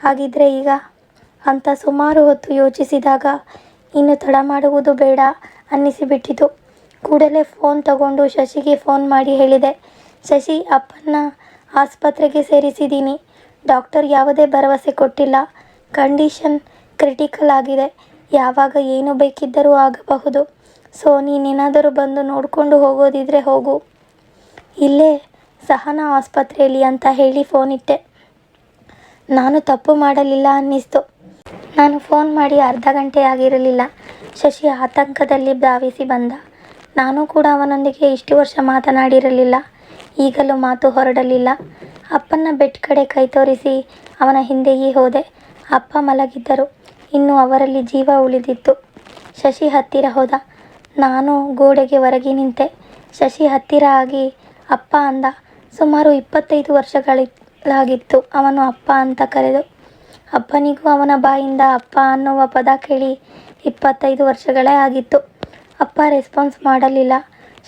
ಹಾಗಿದ್ರೆ ಈಗ ಅಂತ ಸುಮಾರು ಹೊತ್ತು ಯೋಚಿಸಿದಾಗ ಇನ್ನು ತಡ ಮಾಡುವುದು ಬೇಡ ಅನ್ನಿಸಿಬಿಟ್ಟಿತು. ಕೂಡಲೇ ಫೋನ್ ತಗೊಂಡು ಶಶಿಗೆ ಫೋನ್ ಮಾಡಿ ಹೇಳಿದೆ, ಶಶಿ, ಅಪ್ಪನ್ನ ಆಸ್ಪತ್ರೆಗೆ ಸೇರಿಸಿದ್ದೀನಿ. ಡಾಕ್ಟರ್ ಯಾವುದೇ ಭರವಸೆ ಕೊಟ್ಟಿಲ್ಲ, ಕಂಡೀಷನ್ ಕ್ರಿಟಿಕಲ್ ಆಗಿದೆ. ಯಾವಾಗ ಏನು ಬೇಕಿದ್ದರೂ ಆಗಬಹುದು. ಸೊ ನೀನೇನಾದರೂ ಬಂದು ನೋಡಿಕೊಂಡು ಹೋಗೋದಿದ್ರೆ ಹೋಗು. ಇಲ್ಲೇ ಸಹನಾ ಆಸ್ಪತ್ರೆಯಲ್ಲಿ ಅಂತ ಹೇಳಿ ಫೋನ್ ಇಟ್ಟೆ. ನಾನು ತಪ್ಪು ಮಾಡಲಿಲ್ಲ ಅನ್ನಿಸ್ತು. ನಾನು ಫೋನ್ ಮಾಡಿ ಅರ್ಧ ಗಂಟೆ ಆಗಿರಲಿಲ್ಲ. ಶಶಿ ಆತಂಕದಲ್ಲಿ ಧಾವಿಸಿ ಬಂದ. ನಾನು ಕೂಡ ಅವನೊಂದಿಗೆ ಇಷ್ಟು ವರ್ಷ ಮಾತನಾಡಿರಲಿಲ್ಲ. ಈಗಲೂ ಮಾತು ಹೊರಡಲಿಲ್ಲ. ಅಪ್ಪನ ಬೆಡ್ ಕಡೆ ಕೈ ತೋರಿಸಿ ಅವನ ಹಿಂದೆಯೇ ಹೋದೆ. ಅಪ್ಪ ಮಲಗಿದ್ದರು. ಇನ್ನು ಅವರಲ್ಲಿ ಜೀವ ಉಳಿದಿತ್ತು. ಶಶಿ ಹತ್ತಿರ ಹೋದ. ನಾನು ಗೋಡೆಗೆ ಹೊರಗೆ ನಿಂತೆ. ಶಶಿ ಹತ್ತಿರ ಆಗಿ ಅಪ್ಪ ಅಂದ. ಸುಮಾರು 25 ವರ್ಷಗಳಾಗಿತ್ತು ಅವನು ಅಪ್ಪ ಅಂತ ಕರೆದು. ಅಪ್ಪನಿಗೂ ಅವನ ಬಾಯಿಂದ ಅಪ್ಪ ಅನ್ನುವ ಪದ ಕೇಳಿ 25 ವರ್ಷಗಳೇ ಆಗಿತ್ತು. ಅಪ್ಪ ರೆಸ್ಪಾನ್ಸ್ ಮಾಡಲಿಲ್ಲ.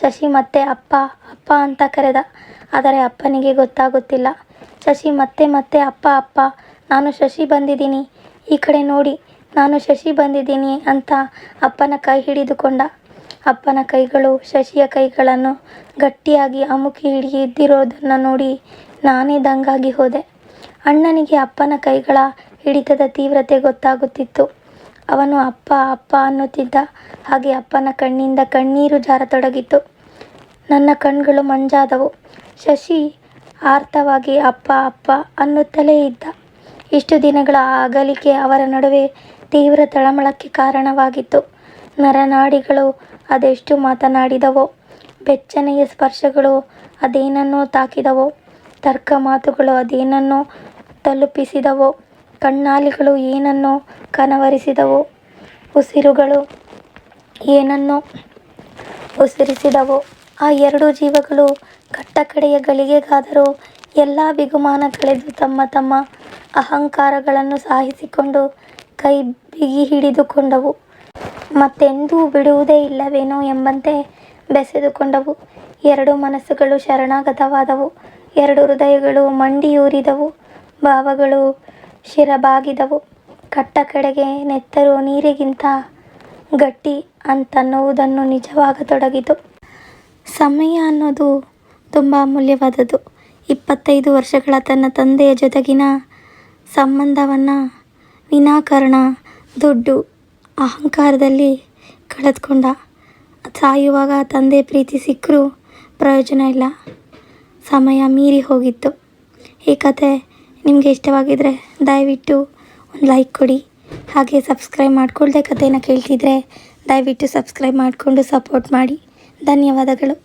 ಶಶಿ ಮತ್ತೆ ಅಪ್ಪ ಅಪ್ಪ ಅಂತ ಕರೆದ. ಆದರೆ ಅಪ್ಪನಿಗೆ ಗೊತ್ತಾಗುತ್ತಿಲ್ಲ. ಶಶಿ ಮತ್ತೆ ಮತ್ತೆ ಅಪ್ಪ ಅಪ್ಪ, ನಾನು ಶಶಿ ಬಂದಿದ್ದೀನಿ, ಈ ಕಡೆ ನೋಡಿ, ನಾನು ಶಶಿ ಬಂದಿದ್ದೀನಿ ಅಂತ ಅಪ್ಪನ ಕೈ ಹಿಡಿದುಕೊಂಡ. ಅಪ್ಪನ ಕೈಗಳು ಶಶಿಯ ಕೈಗಳನ್ನು ಗಟ್ಟಿಯಾಗಿ ಅಮುಕಿ ಹಿಡಿದಿರೋದನ್ನು ನೋಡಿ ನಾನೇ ದಂಗಾಗಿ ಹೋದೆ. ಅಣ್ಣನಿಗೆ ಅಪ್ಪನ ಕೈಗಳ ಹಿಡಿತದ ತೀವ್ರತೆ ಗೊತ್ತಾಗುತ್ತಿತ್ತು. ಅವನು ಅಪ್ಪ ಅಪ್ಪ ಅನ್ನುತ್ತಿದ್ದ ಹಾಗೆ ಅಪ್ಪನ ಕಣ್ಣಿಂದ ಕಣ್ಣೀರು ಜಾರತೊಡಗಿತ್ತು. ನನ್ನ ಕಣ್ಗಳು ಮಂಜಾದವು. ಶಶಿ ಆರ್ತವಾಗಿ ಅಪ್ಪ ಅಪ್ಪ ಅನ್ನುತ್ತಲೇ ಇದ್ದ. ಇಷ್ಟು ದಿನಗಳ ಅಗಲಿಕೆ ಅವರ ನಡುವೆ ತೀವ್ರ ತಳಮಳಕ್ಕೆ ಕಾರಣವಾಗಿತ್ತು. ನರನಾಡಿಗಳು ಅದೆಷ್ಟು ಮಾತನಾಡಿದವೋ, ಬೆಚ್ಚನೆಯ ಸ್ಪರ್ಶಗಳು ಅದೇನನ್ನೋ ತಾಕಿದವೋ, ತರ್ಕ ಮಾತುಗಳು ಅದೇನನ್ನೋ ತಲುಪಿಸಿದವೋ, ಕಣ್ಣಾಲಿಗಳು ಏನನ್ನೋ ಕನವರಿಸಿದವೋ, ಉಸಿರುಗಳು ಏನನ್ನೋ ಉಸಿರಿಸಿದವೋ. ಆ ಎರಡು ಜೀವಗಳು ಕಟ್ಟಕಡೆಯ ಗಳಿಗೆಗಾದರೂ ಎಲ್ಲ ಬಿಗುಮಾನ ಕಳೆದು ತಮ್ಮ ತಮ್ಮ ಅಹಂಕಾರಗಳನ್ನು ಸಹಿಸಿಕೊಂಡು ಕೈ ಬಿಗಿ ಹಿಡಿದುಕೊಂಡವು. ಮತ್ತೆಂದೂ ಬಿಡುವುದೇ ಇಲ್ಲವೇನೋ ಎಂಬಂತೆ ಬೆಸೆದುಕೊಂಡವು. ಎರಡು ಮನಸ್ಸುಗಳು ಶರಣಾಗತವಾದವು. ಎರಡು ಹೃದಯಗಳು ಮಂಡಿಯೂರಿದವು. ಭಾವಗಳು ಶಿರಬಾಗಿದವು. ಕಟ್ಟಕಡೆಗೆ ನೆತ್ತರು ನೀರಿಗಿಂತ ಗಟ್ಟಿ ಅಂತನ್ನುವುದನ್ನು ನಿಜವಾಗತೊಡಗಿತು. ಸಮಯ ಅನ್ನೋದು ತುಂಬ ಅಮೂಲ್ಯವಾದದ್ದು. 25 ವರ್ಷಗಳ ತನ್ನ ತಂದೆಯ ಜೊತೆಗಿನ ಸಂಬಂಧವನ್ನು ವಿನಾಕಾರಣ ದುಡ್ಡು, ಅಹಂಕಾರದಲ್ಲಿ ಕಳೆದುಕೊಂಡ. ಸಾಯುವಾಗ ತಂದೆ ಪ್ರೀತಿ ಸಿಕ್ಕರೂ ಪ್ರಯೋಜನ ಇಲ್ಲ. ಸಮಯ ಮೀರಿ ಹೋಗಿತ್ತು. ಈ ಕತೆ ನಿಮಗೆ ಇಷ್ಟವಾಗಿದ್ದರೆ ದಯವಿಟ್ಟು ಒಂದು ಲೈಕ್ ಕೊಡಿ. ಹಾಗೆ ಸಬ್ಸ್ಕ್ರೈಬ್ ಮಾಡ್ಕೊಳ್ದೆ ಕಥೆನ ಕೇಳ್ತಿದ್ರೆ ದಯವಿಟ್ಟು ಸಬ್ಸ್ಕ್ರೈಬ್ ಮಾಡಿಕೊಂಡು ಸಪೋರ್ಟ್ ಮಾಡಿ. ಧನ್ಯವಾದಗಳು.